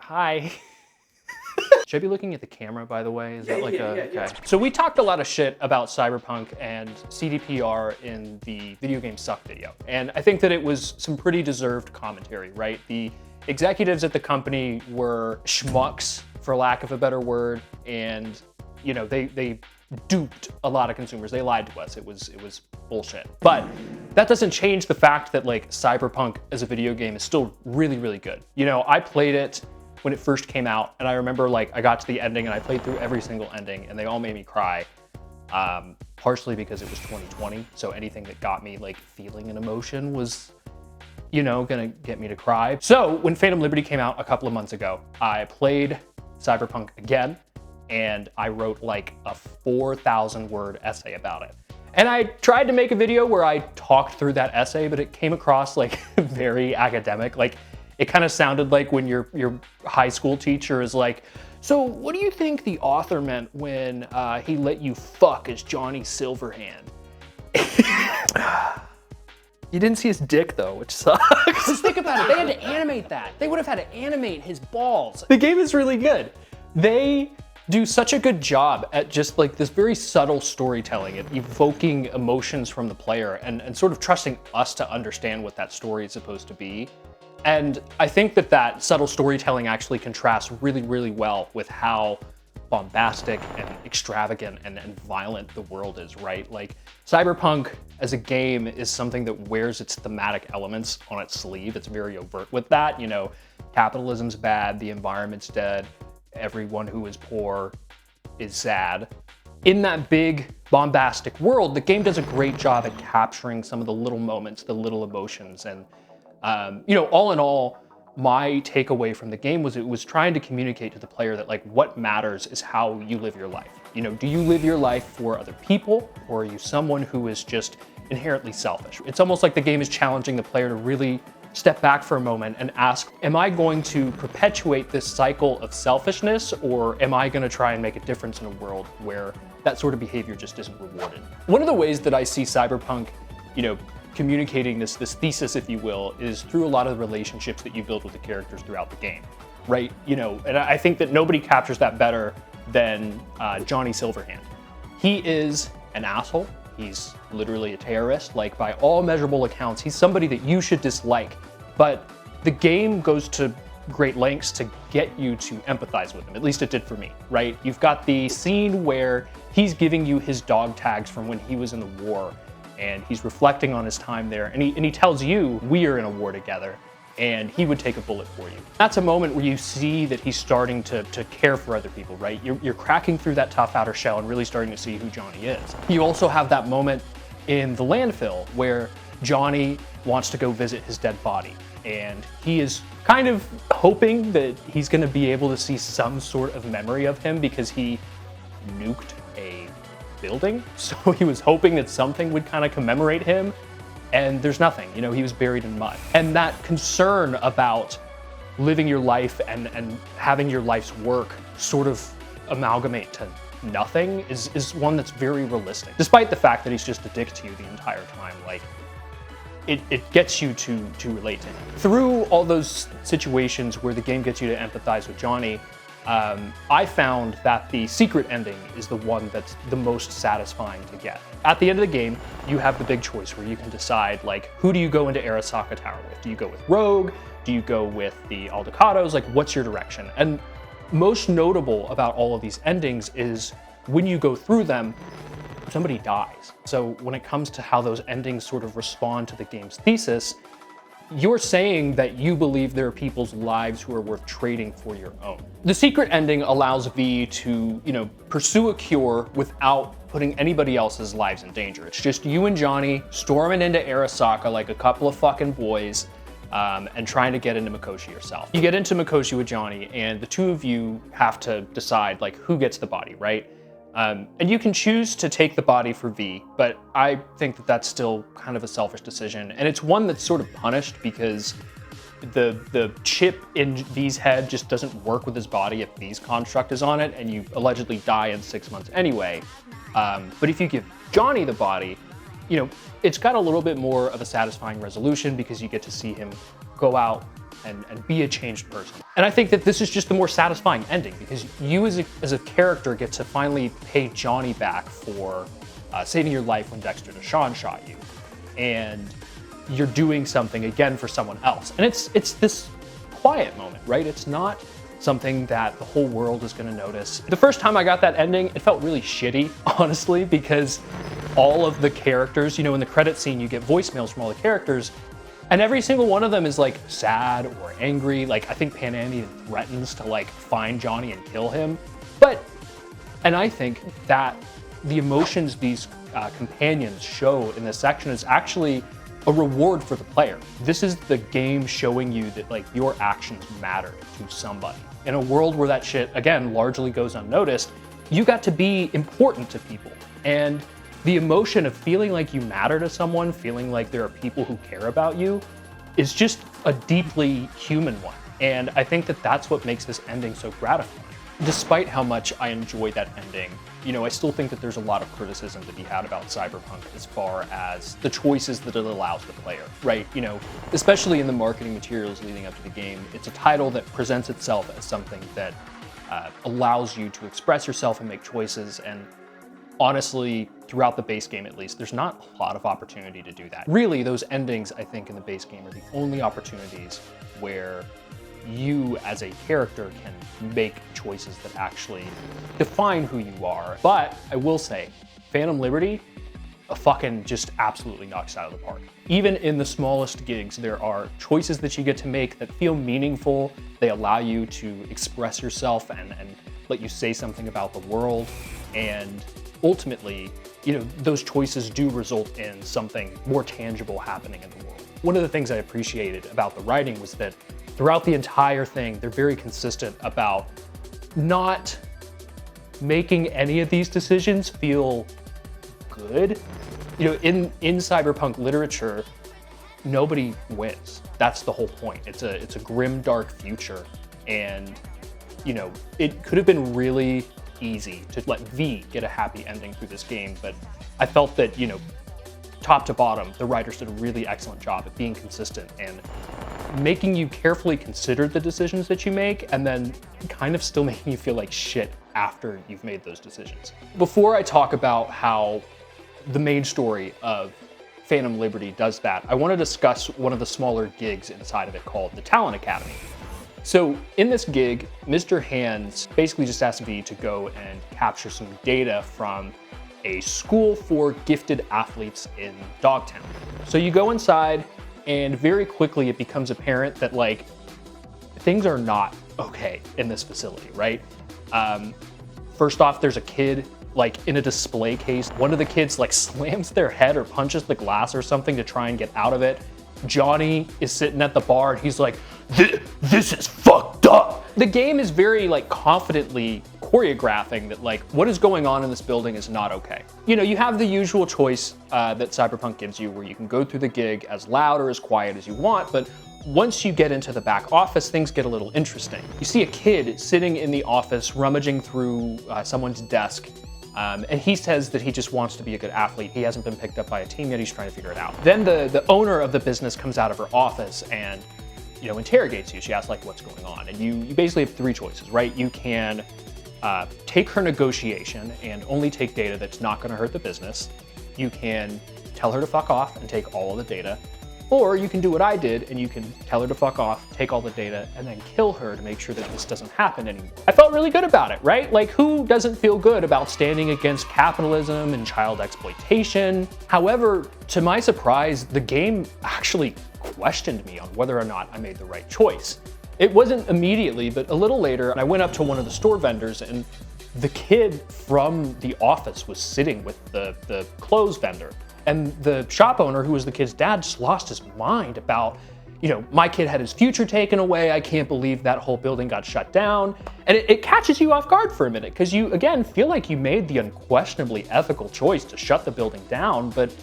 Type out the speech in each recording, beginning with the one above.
Hi. Should I be looking at the camera, by the way? Is that like okay. So we talked a lot of shit about Cyberpunk and CDPR in the Video Game Suck video. And I think that it was some pretty deserved commentary, right? The executives at the company were schmucks, for lack of a better word, and you know, they duped a lot of consumers. They lied to us. It was bullshit. But that doesn't change the fact that like Cyberpunk as a video game is still really, really good. You know, I played it when it first came out, and I remember like I got to the ending and I played through every single ending and they all made me cry. Partially because it was 2020, so anything that got me like feeling an emotion was, you know, gonna get me to cry. So when Phantom Liberty came out a couple of months ago, I played Cyberpunk again and I wrote like a 4,000 word essay about it. And I tried to make a video where I talked through that essay, but it came across like very academic. Like it kind of sounded like when your high school teacher is like, so what do you think the author meant when he let you fuck as Johnny Silverhand? You didn't see his dick though, which sucks. Just think about it, they had to animate that. They would have had to animate his balls. The game is really good. They do such a good job at just like this very subtle storytelling, at evoking emotions from the player and sort of trusting us to understand what that story is supposed to be. And I think that that subtle storytelling actually contrasts really, really well with how bombastic and extravagant and violent the world is, right? Like Cyberpunk as a game is something that wears its thematic elements on its sleeve. It's very overt with that, you know, capitalism's bad, the environment's dead, everyone who is poor is sad. In that big bombastic world, the game does a great job at capturing some of the little moments, the little emotions. And you know, all in all, my takeaway from the game was it was trying to communicate to the player that like what matters is how you live your life. You know, do you live your life for other people, or are you someone who is just inherently selfish? It's almost like the game is challenging the player to really step back for a moment and ask, am I going to perpetuate this cycle of selfishness, or am I going to try and make a difference in a world where that sort of behavior just isn't rewarded? One of the ways that I see Cyberpunk, you know, communicating this thesis, if you will, is through a lot of the relationships that you build with the characters throughout the game, right? You know, and I think that nobody captures that better than Johnny Silverhand. He is an asshole. He's literally a terrorist. Like by all measurable accounts, he's somebody that you should dislike. But the game goes to great lengths to get you to empathize with him. At least it did for me, right? You've got the scene where he's giving you his dog tags from when he was in the war, and he's reflecting on his time there, and he tells you, we are in a war together, and he would take a bullet for you. That's a moment where you see that he's starting to care for other people, right? You're cracking through that tough outer shell and really starting to see who Johnny is. You also have that moment in the landfill where Johnny wants to go visit his dead body, and he is kind of hoping that he's gonna be able to see some sort of memory of him because he nuked a building. So he was hoping that something would kind of commemorate him, and there's nothing. You know, he was buried in mud. And that concern about living your life and having your life's work sort of amalgamate to nothing is one that's very realistic. Despite the fact that he's just a dick to you the entire time, like it gets you to relate to him. Through all those situations where the game gets you to empathize with Johnny, I found that the secret ending is the one that's the most satisfying to get. At the end of the game, you have the big choice where you can decide, like, who do you go into Arasaka Tower with? Do you go with Rogue? Do you go with the Aldecados? Like, what's your direction? And most notable about all of these endings is when you go through them, somebody dies. So when it comes to how those endings sort of respond to the game's thesis, you're saying that you believe there are people's lives who are worth trading for your own. The secret ending allows V to, you know, pursue a cure without putting anybody else's lives in danger. It's just you and Johnny storming into Arasaka like a couple of fucking boys and trying to get into Mikoshi yourself. You get into Mikoshi with Johnny, and the two of you have to decide like who gets the body, right? And you can choose to take the body for V, but I think that that's still kind of a selfish decision. And it's one that's sort of punished because the chip in V's head just doesn't work with his body if V's construct is on it, and you allegedly die in 6 months anyway. But if you give Johnny the body, you know, it's got a little bit more of a satisfying resolution because you get to see him go out and be a changed person. And I think that this is just the more satisfying ending because you as a character get to finally pay Johnny back for saving your life when Dexter DeShawn shot you. And you're doing something again for someone else. And it's this quiet moment, right? It's not something that the whole world is going to notice. The first time I got that ending, it felt really shitty, honestly, because all of the characters, in the credit scene, you get voicemails from all the characters, and every single one of them is like sad or angry. Like I think Panam threatens to like find Johnny and kill him. And I think that the emotions these companions show in this section is actually a reward for the player. This is the game showing you that like your actions matter to somebody. In a world where that shit, again, largely goes unnoticed, you got to be important to people. And the emotion of feeling like you matter to someone, feeling like there are people who care about you, is just a deeply human one. And I think that that's what makes this ending so gratifying. Despite how much I enjoy that ending, I still think that there's a lot of criticism to be had about Cyberpunk as far as the choices that it allows the player, right? Especially in the marketing materials leading up to the game, it's a title that presents itself as something that allows you to express yourself and make choices. And honestly, throughout the base game at least, there's not a lot of opportunity to do that. Really, those endings, I think, in the base game are the only opportunities where you as a character can make choices that actually define who you are. But I will say, Phantom Liberty fucking just absolutely knocks it out of the park. Even in the smallest gigs, there are choices that you get to make that feel meaningful. They allow you to express yourself and let you say something about the world. And ultimately, those choices do result in something more tangible happening in the world. One of the things I appreciated about the writing was that throughout the entire thing, they're very consistent about not making any of these decisions feel good. In Cyberpunk literature, nobody wins. That's the whole point. It's a grim, dark future. And, it could have been really easy to let V get a happy ending through this game, but I felt that, top to bottom, the writers did a really excellent job at being consistent and making you carefully consider the decisions that you make and then kind of still making you feel like shit after you've made those decisions. Before I talk about how the main story of Phantom Liberty does that, I want to discuss one of the smaller gigs inside of it called the Talent Academy. So in this gig, Mr. Hands basically just asks me to go and capture some data from a school for gifted athletes in Dogtown. So you go inside and very quickly it becomes apparent that like things are not okay in this facility, right? First off, there's a kid like in a display case. One of the kids like slams their head or punches the glass or something to try and get out of it. Johnny is sitting at the bar and he's like, this is fucked up. The game is very like confidently choreographing that like what is going on in this building is not okay. You have the usual choice that Cyberpunk gives you where you can go through the gig as loud or as quiet as you want, but once you get into the back office, things get a little interesting. You see a kid sitting in the office rummaging through someone's desk. And he says that he just wants to be a good athlete. He hasn't been picked up by a team yet. He's trying to figure it out. Then the owner of the business comes out of her office and interrogates you. She asks like, what's going on? And you basically have three choices, right? You can take her negotiation and only take data that's not going to hurt the business. You can tell her to fuck off and take all of the data. Or you can do what I did and you can tell her to fuck off, take all the data, and then kill her to make sure that this doesn't happen anymore. I felt really good about it, right? Like who doesn't feel good about standing against capitalism and child exploitation? However, to my surprise, the game actually questioned me on whether or not I made the right choice. It wasn't immediately, but a little later, I went up to one of the store vendors and the kid from the office was sitting with the clothes vendor. And the shop owner, who was the kid's dad, just lost his mind about, my kid had his future taken away. I can't believe that whole building got shut down. And it catches you off guard for a minute because you, again, feel like you made the unquestionably ethical choice to shut the building down. But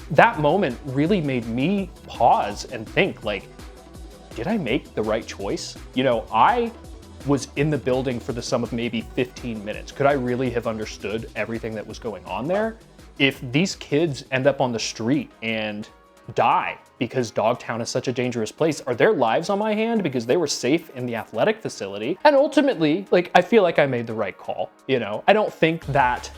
that moment really made me pause and think, like, did I make the right choice? I was in the building for the sum of maybe 15 minutes. Could I really have understood everything that was going on there? If these kids end up on the street and die because Dogtown is such a dangerous place? Are their lives on my hand because they were safe in the athletic facility? And ultimately, like, I feel like I made the right call, you know? I don't think that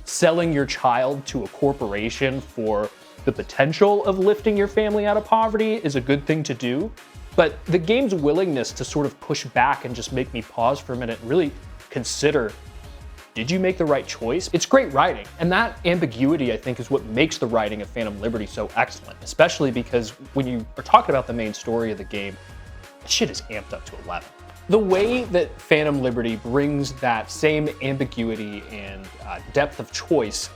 selling your child to a corporation for the potential of lifting your family out of poverty is a good thing to do, but the game's willingness to sort of push back and just make me pause for a minute and really consider, did you make the right choice? It's great writing, and that ambiguity, I think, is what makes the writing of Phantom Liberty so excellent, especially because when you are talking about the main story of the game, shit is amped up to 11. The way that Phantom Liberty brings that same ambiguity and depth of choice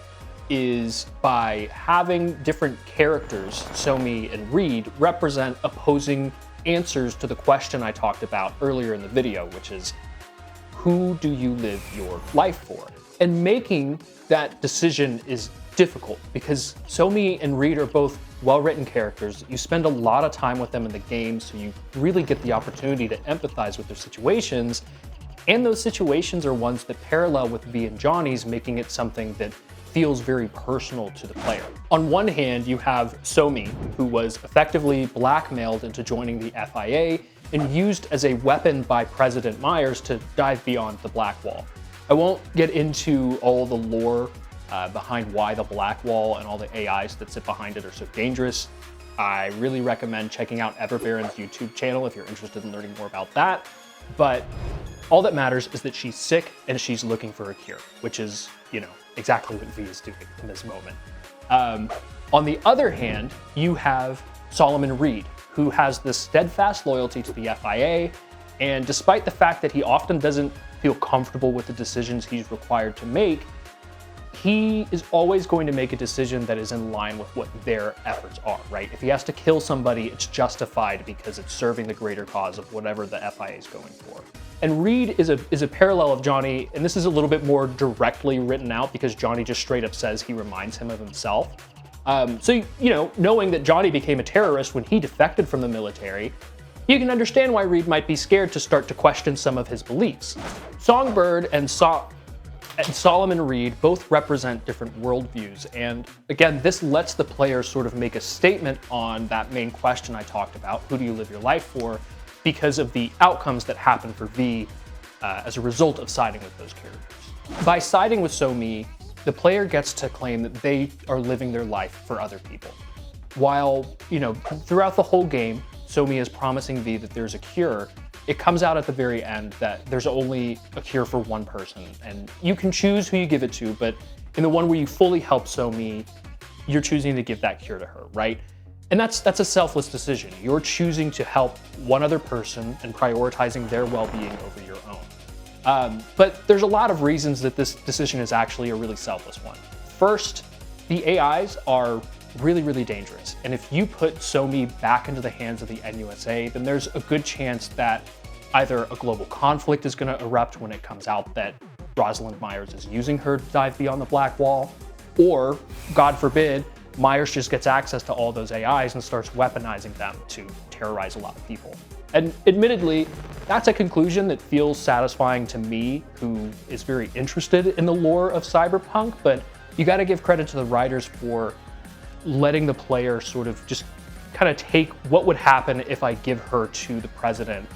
is by having different characters, Somi and Reed, represent opposing answers to the question I talked about earlier in the video, which is, who do you live your life for? And making that decision is difficult because Somi and Reed are both well-written characters. You spend a lot of time with them in the game, so you really get the opportunity to empathize with their situations. And those situations are ones that parallel with V and Johnny's, making it something that feels very personal to the player. On one hand, you have Somi, who was effectively blackmailed into joining the FIA and used as a weapon by President Myers to dive beyond the Black Wall. I won't get into all the lore behind why the Black Wall and all the AIs that sit behind it are so dangerous. I really recommend checking out Everbaron's YouTube channel if you're interested in learning more about that. But all that matters is that she's sick and she's looking for a cure, which is, you know, exactly what V is doing in this moment. On the other hand, you have Solomon Reed, who has this steadfast loyalty to the FIA, and despite the fact that he often doesn't feel comfortable with the decisions he's required to make, he is always going to make a decision that is in line with what their efforts are, right? If he has to kill somebody, it's justified because it's serving the greater cause of whatever the FIA is going for. And Reed is a parallel of Johnny, and this is a little bit more directly written out because Johnny just straight up says he reminds him of himself. So, you know, knowing that Johnny became a terrorist when he defected from the military, you can understand why Reed might be scared to start to question some of his beliefs. Songbird and Solomon Reed both represent different worldviews, and again, this lets the player sort of make a statement on that main question I talked about, who do you live your life for, because of the outcomes that happen for V as a result of siding with those characters. By siding with Somi, the player gets to claim that they are living their life for other people. While, you know, throughout the whole game, Somi is promising V that there's a cure, it comes out at the very end that there's only a cure for one person, and you can choose who you give it to, but in the one where you fully help Somi, you're choosing to give that cure to her, right? And that's a selfless decision. You're choosing to help one other person and prioritizing their well-being over your own. But there's a lot of reasons that this decision is actually a really selfless one. First, the AIs are really, really dangerous. And if you put Somi back into the hands of the NUSA, then there's a good chance that either a global conflict is going to erupt when it comes out that Rosalind Myers is using her to dive beyond the Black Wall, or, God forbid, Myers just gets access to all those AIs and starts weaponizing them to terrorize a lot of people. And admittedly, that's a conclusion that feels satisfying to me, who is very interested in the lore of Cyberpunk, but you gotta give credit to the writers for letting the player sort of just kind of take what would happen if I give her to the president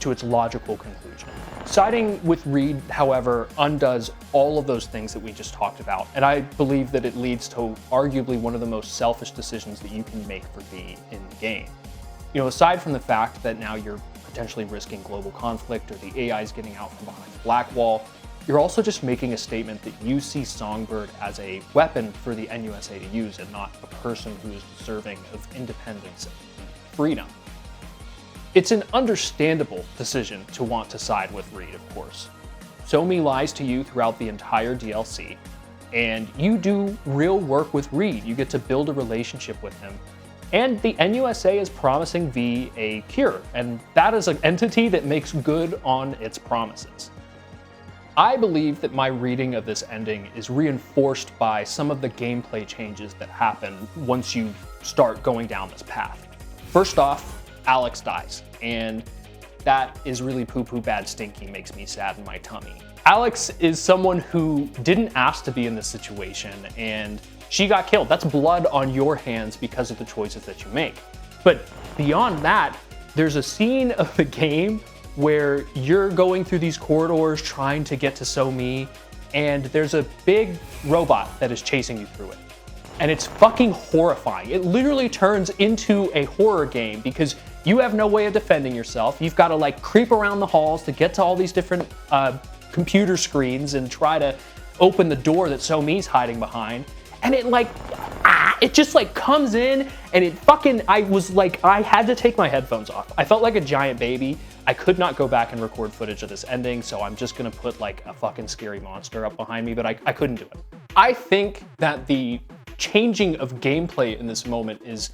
to its logical conclusion. Siding with Reed, however, undoes all of those things that we just talked about, and I believe that it leads to arguably one of the most selfish decisions that you can make for V in the game. You know, aside from the fact that now you're potentially risking global conflict or the AIs getting out from behind the Black Wall, you're also just making a statement that you see Songbird as a weapon for the NUSA to use and not a person who is deserving of independence and freedom. It's an understandable decision to want to side with Reed, of course. Somi lies to you throughout the entire DLC, and you do real work with Reed. You get to build a relationship with him. And the NUSA is promising V a cure, and that is an entity that makes good on its promises. I believe that my reading of this ending is reinforced by some of the gameplay changes that happen once you start going down this path. First off, Alex dies, and that is really poo-poo bad stinky, makes me sad in my tummy. Alex is someone who didn't ask to be in this situation, and She got killed. That's blood on your hands because of the choices that you make. But beyond that, there's a scene of the game where you're going through these corridors trying to get to So-Mi, and there's a big robot that is chasing you through it. And it's fucking horrifying. It literally turns into a horror game because you have no way of defending yourself. You've got to like creep around the halls to get to all these different computer screens and try to open the door that So-Mi's hiding behind. And it like, it just like comes in and it fucking, I had to take my headphones off. I felt like a giant baby. I could not go back and record footage of this ending, so I'm just gonna put like a fucking scary monster up behind me, but I couldn't do it. I think that the changing of gameplay in this moment is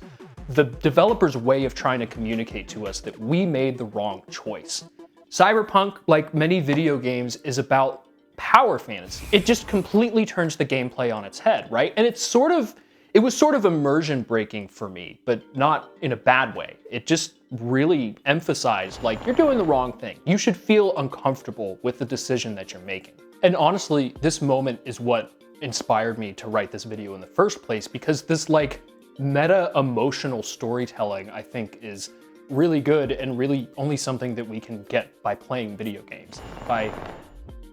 the developer's way of trying to communicate to us that we made the wrong choice. Cyberpunk, like many video games, is about power fantasy. It just completely turns the gameplay on its head, right? And it was sort of immersion breaking for me, but not in a bad way. It just really emphasized, like, you're doing the wrong thing. You should feel uncomfortable with the decision that you're making. And honestly, this moment is what inspired me to write this video in the first place, because this like meta emotional storytelling, I think, is really good and really only something that we can get by playing video games. By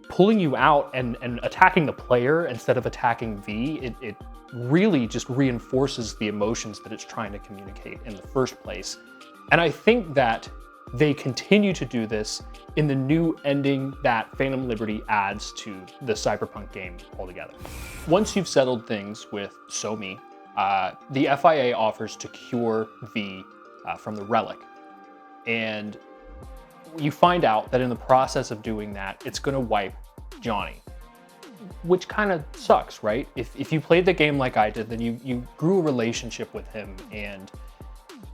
pulling you out and attacking the player instead of attacking V, it really just reinforces the emotions that it's trying to communicate in the first place. And I think that they continue to do this in the new ending that Phantom Liberty adds to the Cyberpunk game altogether. Once you've settled things with So-Mi, the FIA offers to cure V from the relic. And you find out that in the process of doing that, it's gonna wipe Johnny, which kind of sucks, right? If you played the game like I did, then you grew a relationship with him, and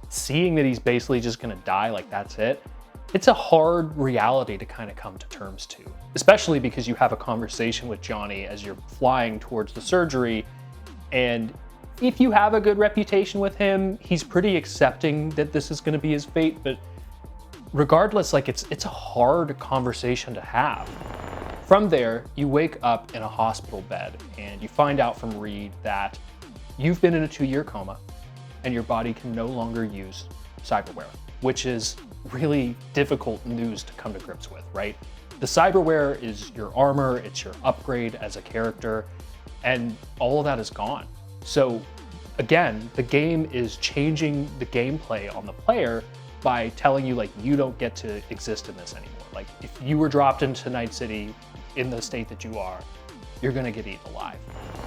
seeing that he's basically just gonna die, like that's it, it's a hard reality to kind of come to terms to, especially because you have a conversation with Johnny as you're flying towards the surgery, and if you have a good reputation with him, he's pretty accepting that this is gonna be his fate, but regardless, like it's a hard conversation to have. From there, you wake up in a hospital bed and you find out from Reed that you've been in a 2-year coma and your body can no longer use cyberware, which is really difficult news to come to grips with, right? The cyberware is your armor, it's your upgrade as a character, and all of that is gone. So again, the game is changing the gameplay on the player by telling you like you don't get to exist in this anymore. Like if you were dropped into Night City in the state that you are, you're gonna get eaten alive.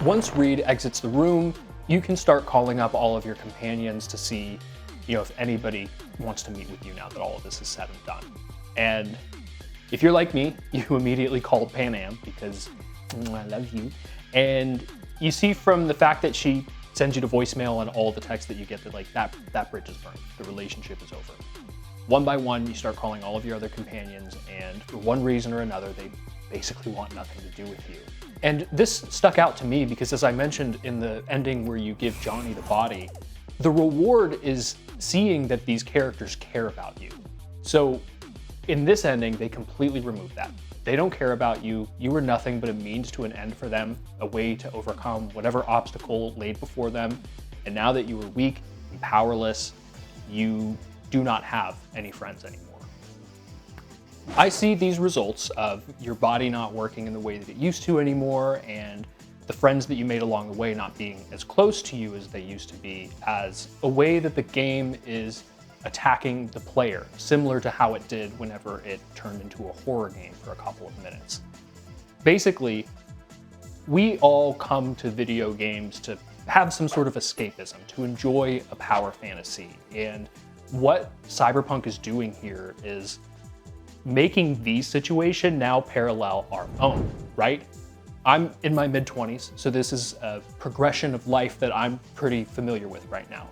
Once Reed exits the room, you can start calling up all of your companions to see, if anybody wants to meet with you now that all of this is said and done. And if you're like me, you immediately called Pan Am because I love you. And you see from the fact that she sends you to voicemail and all the text that you get that like that bridge is burned. The relationship is over. One by one, you start calling all of your other companions, and for one reason or another, they basically want nothing to do with you. And this stuck out to me because, as I mentioned in the ending where you give Johnny the body, the reward is seeing that these characters care about you. So in this ending, they completely remove that. They don't care about you. You were nothing but a means to an end for them, a way to overcome whatever obstacle laid before them. And now that you are weak and powerless, you do not have any friends anymore. I see these results of your body not working in the way that it used to anymore, and the friends that you made along the way not being as close to you as they used to be, as a way that the game is attacking the player, similar to how it did whenever it turned into a horror game for a couple of minutes. Basically, we all come to video games to have some sort of escapism, to enjoy a power fantasy. And what Cyberpunk is doing here is making the situation now parallel our own, right? I'm in my mid-20s, so this is a progression of life that I'm pretty familiar with right now.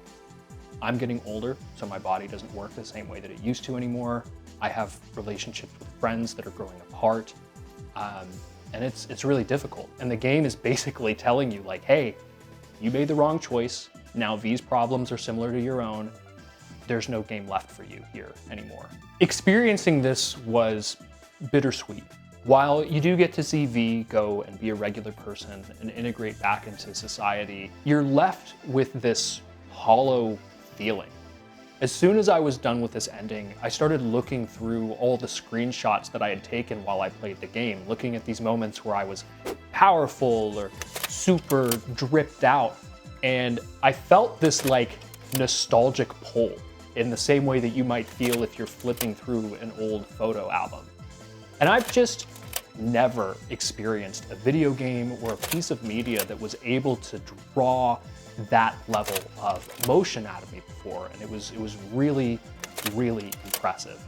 I'm getting older, so my body doesn't work the same way that it used to anymore. I have relationships with friends that are growing apart, and it's really difficult. And the game is basically telling you like, hey, you made the wrong choice. Now these problems are similar to your own. There's no game left for you here anymore. Experiencing this was bittersweet. While you do get to see V go and be a regular person and integrate back into society, you're left with this hollow feeling. As soon as I was done with this ending, I started looking through all the screenshots that I had taken while I played the game, looking at these moments where I was powerful or super dripped out, and I felt this like nostalgic pull in the same way that you might feel if you're flipping through an old photo album. And I've just never experienced a video game or a piece of media that was able to draw that level of emotion out of me before, and it was really, really impressive.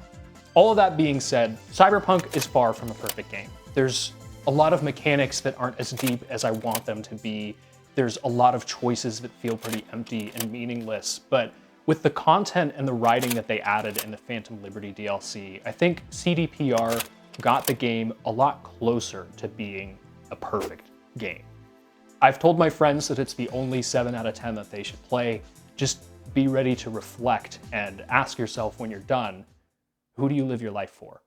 All of that being said, Cyberpunk is far from a perfect game. There's a lot of mechanics that aren't as deep as I want them to be. There's a lot of choices that feel pretty empty and meaningless, but with the content and the writing that they added in the Phantom Liberty DLC, I think CDPR got the game a lot closer to being a perfect game. I've told my friends that it's the only 7 out of 10 that they should play. Just be ready to reflect and ask yourself when you're done, who do you live your life for?